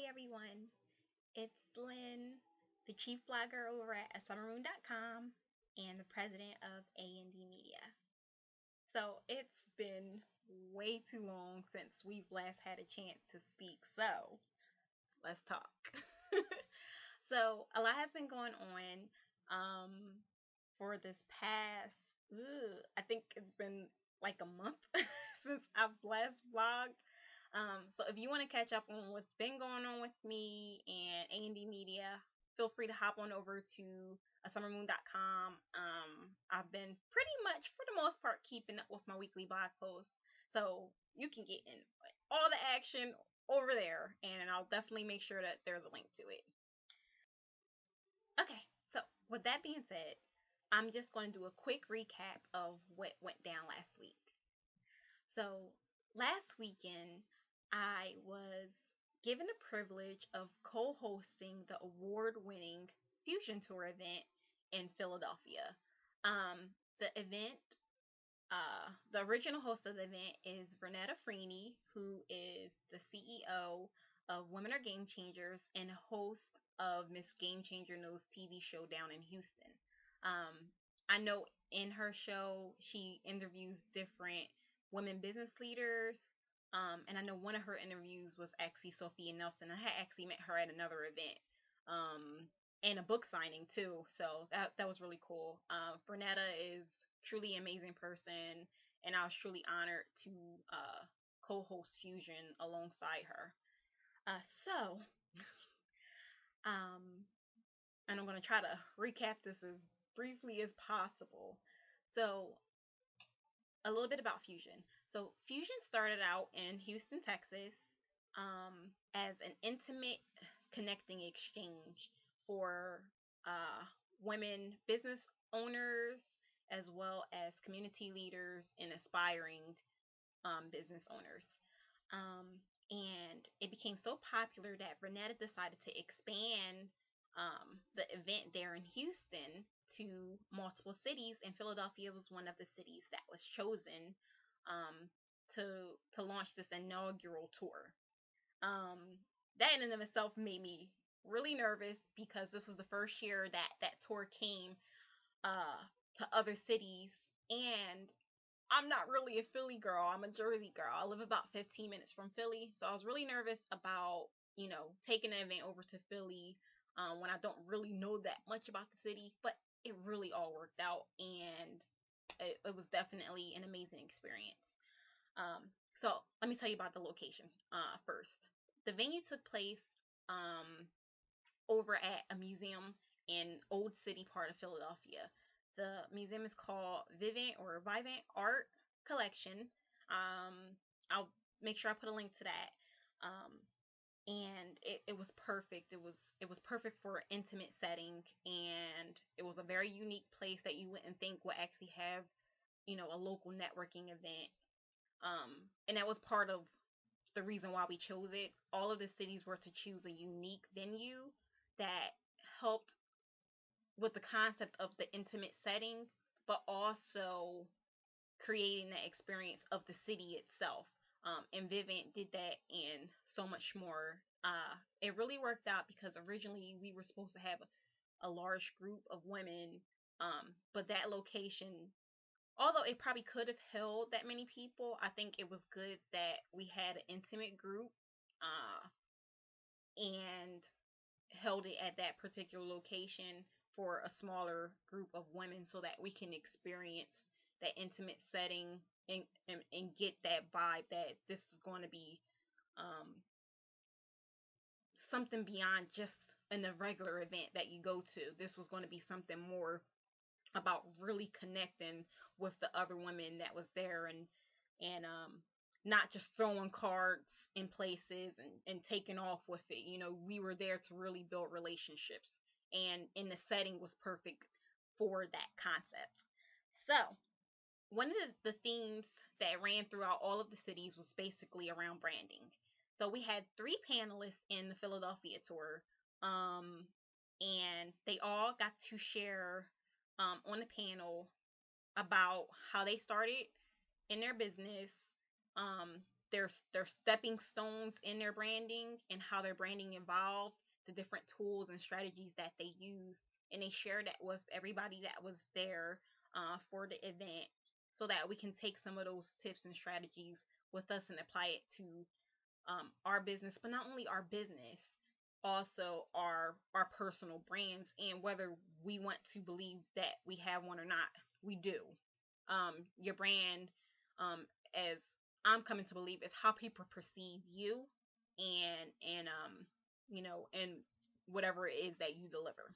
everyone. It's Lynn, the chief blogger over at summermoon.com and the president of A&D Media. So it's been way too long since we've last had a chance to speak. So let's talk. So a lot has been going on um, for this past. I think it's been like a month since I've last vlogged. So if you want to catch up on what's been going on with me and A&D Media, feel free to hop on over to summermoon.com. I've been pretty much, for the most part, keeping up with my weekly blog posts. So you can get in all the action over there, and I'll definitely make sure that there's a link to it. Okay, so with that being said, I'm just going to do a quick recap of what went down last week. So, last weekend, I was given the privilege of co hosting the award winning Fusion Tour event in Philadelphia. The event, the original host of the event is Vernetta Freeney, who is the CEO of Women Are Game Changers and host of Miss Game Changer Knows TV show down in Houston. Um, I know in her show she interviews different women business leaders. And I know one of her interviews was actually Sophia Nelson. I had actually met her at another event. And a book signing too. So that was really cool. Vernetta is truly an amazing person, and I was truly honored to co-host Fusion alongside her. So, um, and I'm gonna try to recap this as briefly as possible. So, a little bit about Fusion. So, Fusion started out in Houston, Texas, as an intimate connecting exchange for uh, women business owners as well as community leaders and aspiring business owners. Um, and it became so popular that Renetta decided to expand the event there in Houston to multiple cities, and Philadelphia was one of the cities that was chosen um, to launch this inaugural tour. Um, that in and of itself made me really nervous because this was the first year that that tour came uh, to other cities, and I'm not really a Philly girl. I'm a Jersey girl. I live about 15 minutes from Philly, so I was really nervous about taking an event over to Philly when I don't really know that much about the city, but it really all worked out, and it was definitely an amazing experience. So let me tell you about the location first. The venue took place um, over at a museum in Old City part of Philadelphia. The museum is called Vivant Art Collection. I'll make sure I put a link to that. Um, and it was perfect. It was perfect for an intimate setting, and it was a very unique place that you wouldn't think would actually have a local networking event. And that was part of the reason why we chose it. All of the cities were to choose a unique venue that helped with the concept of the intimate setting, but also creating the experience of the city itself. And Vivint did that and so much more. It really worked out because originally we were supposed to have a large group of women, but that location, although it probably could have held that many people, I think it was good that we had an intimate group uh, and held it at that particular location for a smaller group of women so that we can experience that intimate setting and get that vibe that this is going to be um, something beyond just an irregular event that you go to. This was going to be something more about really connecting with the other women that was there, and not just throwing cards in places and taking off with it. We were there to really build relationships, and the setting was perfect for that concept. So one of the themes that ran throughout all of the cities was basically around branding. So we had three panelists in the Philadelphia tour, um, and they all got to share on the panel about how they started in their business, um, their stepping stones in their branding and how their branding evolved, the different tools and strategies that they use, and they shared that with everybody that was there for the event, so that we can take some of those tips and strategies with us and apply it to our business, but not only our business, also our personal brands, and whether we want to believe that we have one or not, we do. Your brand, as I'm coming to believe, is how people perceive you, and whatever it is that you deliver.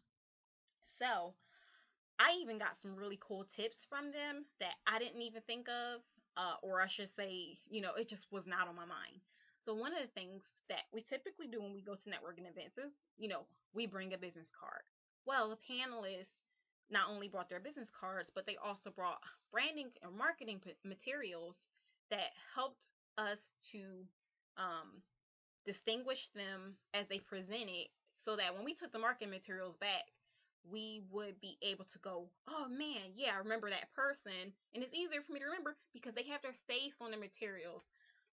So I even got some really cool tips from them that I didn't even think of, or I should say, it just was not on my mind. So one of the things that we typically do when we go to networking events is, we bring a business card. Well, the panelists not only brought their business cards, but they also brought branding or marketing materials that helped us to um, distinguish them as they presented, so that when we took the marketing materials back, we would be able to go, oh man, yeah, I remember that person. And it's easier for me to remember because they have their face on the materials.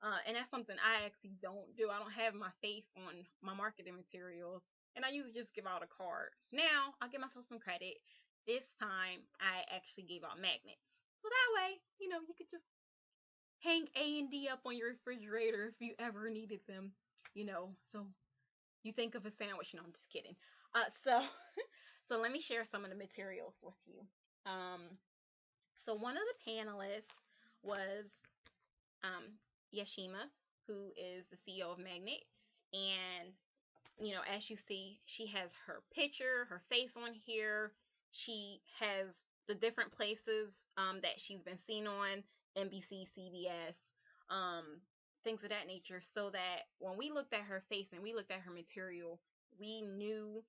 And that's something I actually don't do. I don't have my face on my marketing materials. And I usually just give out a card. Now, I'll give myself some credit. This time, I actually gave out magnets. So that way, you could just hang A&D up on your refrigerator if you ever needed them. So you think of a sandwich. No, I'm just kidding. So so let me share some of the materials with you. So one of the panelists was Yashima, who is the CEO of Magnet, and as you see, she has her picture, her face on here. She has the different places that she's been seen on, NBC, CBS, things of that nature, so that when we looked at her face and we looked at her material, we knew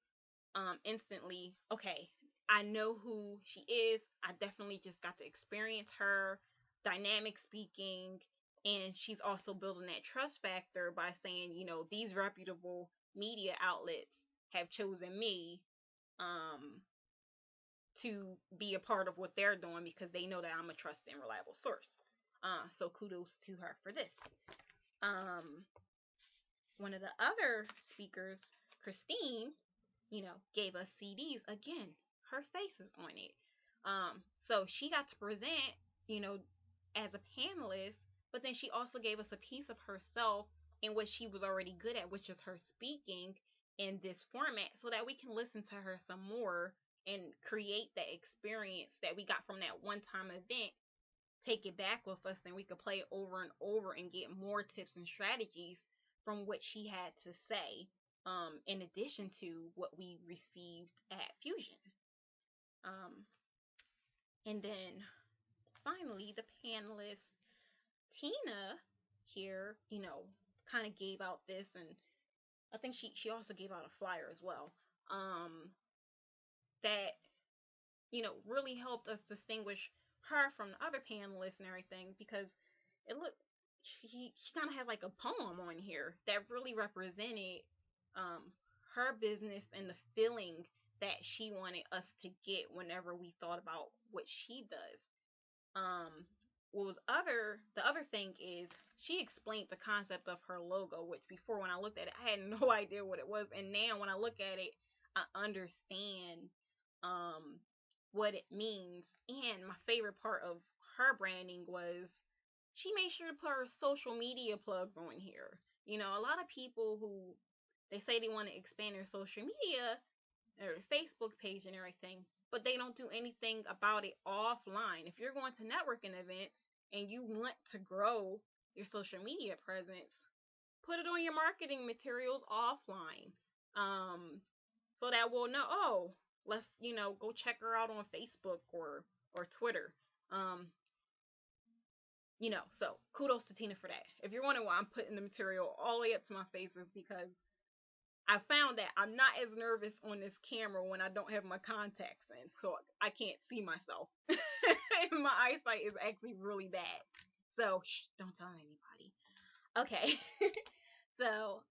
instantly, okay, I know who she is. I definitely just got to experience her, dynamic speaking, and she's also building that trust factor by saying, these reputable media outlets have chosen me um, to be a part of what they're doing because they know that I'm a trusted and reliable source. So kudos to her for this. One of the other speakers, Christine, gave us CDs. Again, her face is on it. So she got to present, you know, as a panelist, but then she also gave us a piece of herself in what she was already good at, which is her speaking in this format, so that we can listen to her some more and create that experience that we got from that one time event, take it back with us, and we could play it over and over and get more tips and strategies from what she had to say, in addition to what we received at Fusion. Um, and then finally, the panelist Tina here, kind of gave out this, and I think she also gave out a flyer as well. That really helped us distinguish her from the other panelists and everything, because it looked she kind of had like a poem on here that really represented um her business and the feeling that she wanted us to get whenever we thought about what she does. um what was other The other thing is, she explained the concept of her logo, which before, when I looked at it, I had no idea what it was, and now when I look at it, I understand um what it means. And my favorite part of her branding was, she made sure to put her social media plugs on here. A lot of people who, they say they want to expand their social media or Facebook page and everything, but they don't do anything about it offline. If you're going to networking events and you want to grow your social media presence, put it on your marketing materials offline. So that we'll know, oh, let's, go check her out on Facebook or Twitter. Um, so kudos to Tina for that. If you're wondering why I'm putting the material all the way up to my face, is because I found that I'm not as nervous on this camera when I don't have my contacts in, so I can't see myself. My eyesight is actually really bad. So, don't tell anybody. Okay. So,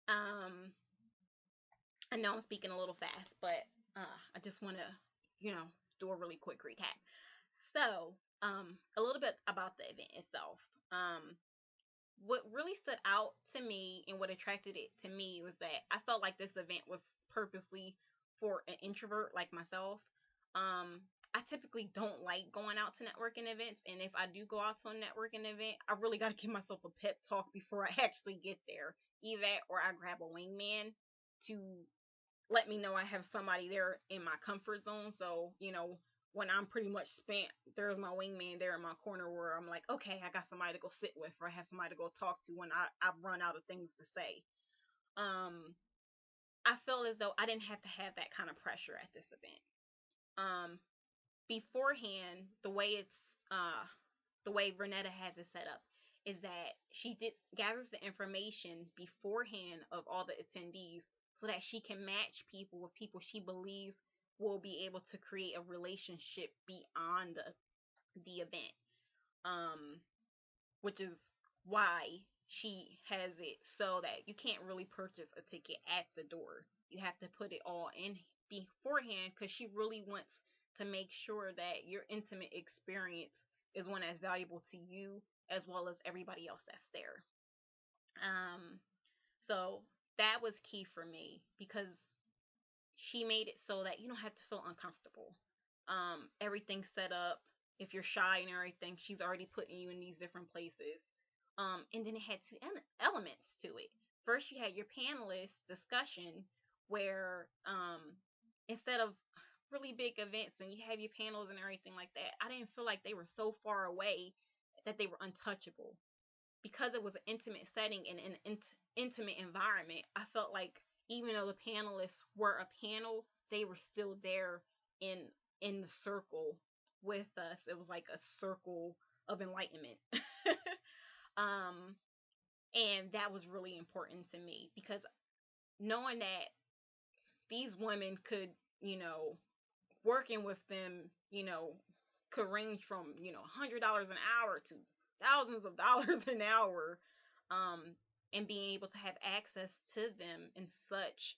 I know I'm speaking a little fast, but I just want to, do a really quick recap. So, a little bit about the event itself. what really stood out to me and what attracted it to me was that I felt like this event was purposely for an introvert like myself. I typically don't like going out to networking events, and if I do go out to a networking event, I really got to give myself a pep talk before I actually get there. Either that or I grab a wingman to let me know I have somebody there in my comfort zone. So, when I'm pretty much spent, there's my wingman there in my corner where I'm like, okay, I got somebody to go sit with, or I have somebody to go talk to when I've run out of things to say. Um, I feel as though I didn't have to have that kind of pressure at this event. Um, Beforehand, the way Renetta has it set up is that she did gathers the information beforehand of all the attendees so that she can match people with people she believes will be able to create a relationship beyond the event. Um, which is why she has it so that you can't really purchase a ticket at the door. You have to put it all in beforehand because she really wants to make sure that your intimate experience is one that's valuable to you as well as everybody else that's there. Um, so that was key for me because she made it so that you don't have to feel uncomfortable. Everything's set up. If you're shy and everything, she's already putting you in these different places. And then it had two elements to it. First, you had your panelist discussion where instead of really big events and you have your panels and everything like that, I didn't feel like they were so far away that they were untouchable because it was an intimate setting and an intimate environment. I felt like even though the panelists were a panel, they were still there in the circle with us. It was like a circle of enlightenment. um, and that was really important to me because knowing that these women could, you know, working with them, could range from, $100 an hour to thousands of dollars an hour, and being able to have access to them in such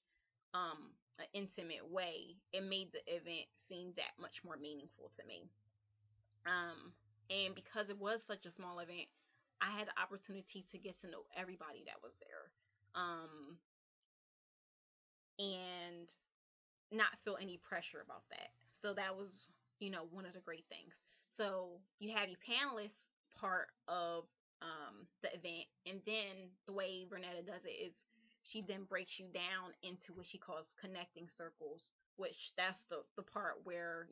an intimate way, it made the event seem that much more meaningful to me. And because it was such a small event, I had the opportunity to get to know everybody that was there, and not feel any pressure about that. So that was, one of the great things. So you have your panelists part of the event, and then the way Renetta does it is she then breaks you down into what she calls connecting circles, which that's the part where,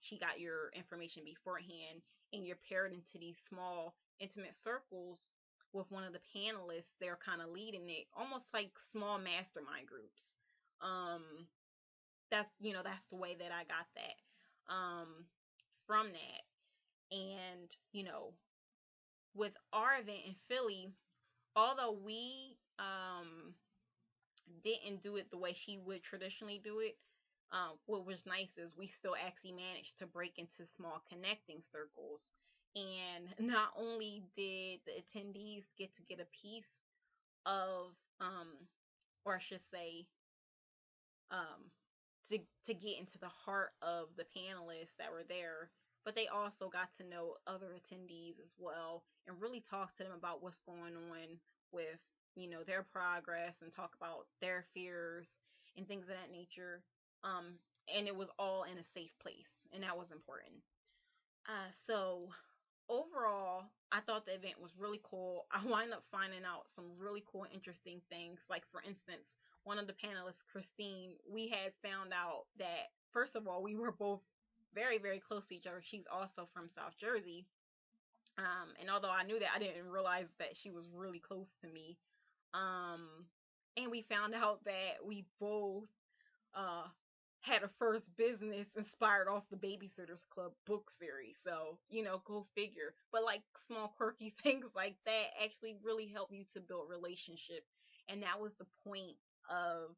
she got your information beforehand and you're paired into these small intimate circles with one of the panelists. They're kind of leading it, almost like small mastermind groups. Um, that's the way that I got that from that. And with our event in Philly, although we didn't do it the way she would traditionally do it, what was nice is we still actually managed to break into small connecting circles. And not only did the attendees get a piece of, or I should say, um, to get into the heart of the panelists that were there, but they also got to know other attendees as well and really talk to them about what's going on with their progress and talk about their fears and things of that nature. And it was all in a safe place, and that was important. So overall, I thought the event was really cool. I wound up finding out some really cool, interesting things. Like, for instance, one of the panelists, Christine, we had found out that, first of all, we were both very, very close to each other. She's also from South Jersey. And although I knew that, I didn't realize that she was really close to me. Um, and we found out that we both uh had a first business inspired off the Babysitters Club book series. So, go figure. But like small quirky things like that actually really help you to build relationship. And that was the point of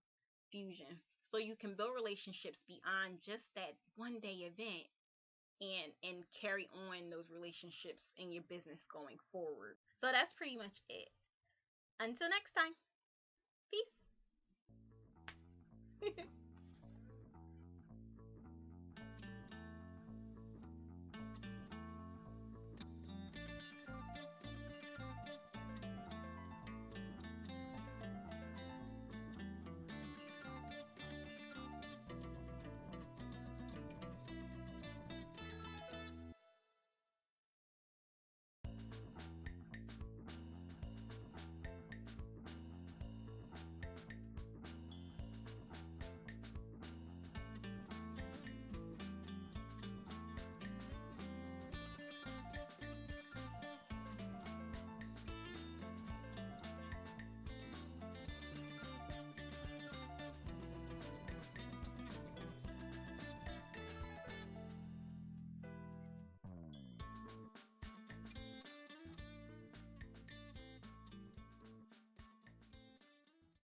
Fusion. So you can build relationships beyond just that one day event and carry on those relationships in your business going forward. So that's pretty much it. Until next time. Peace.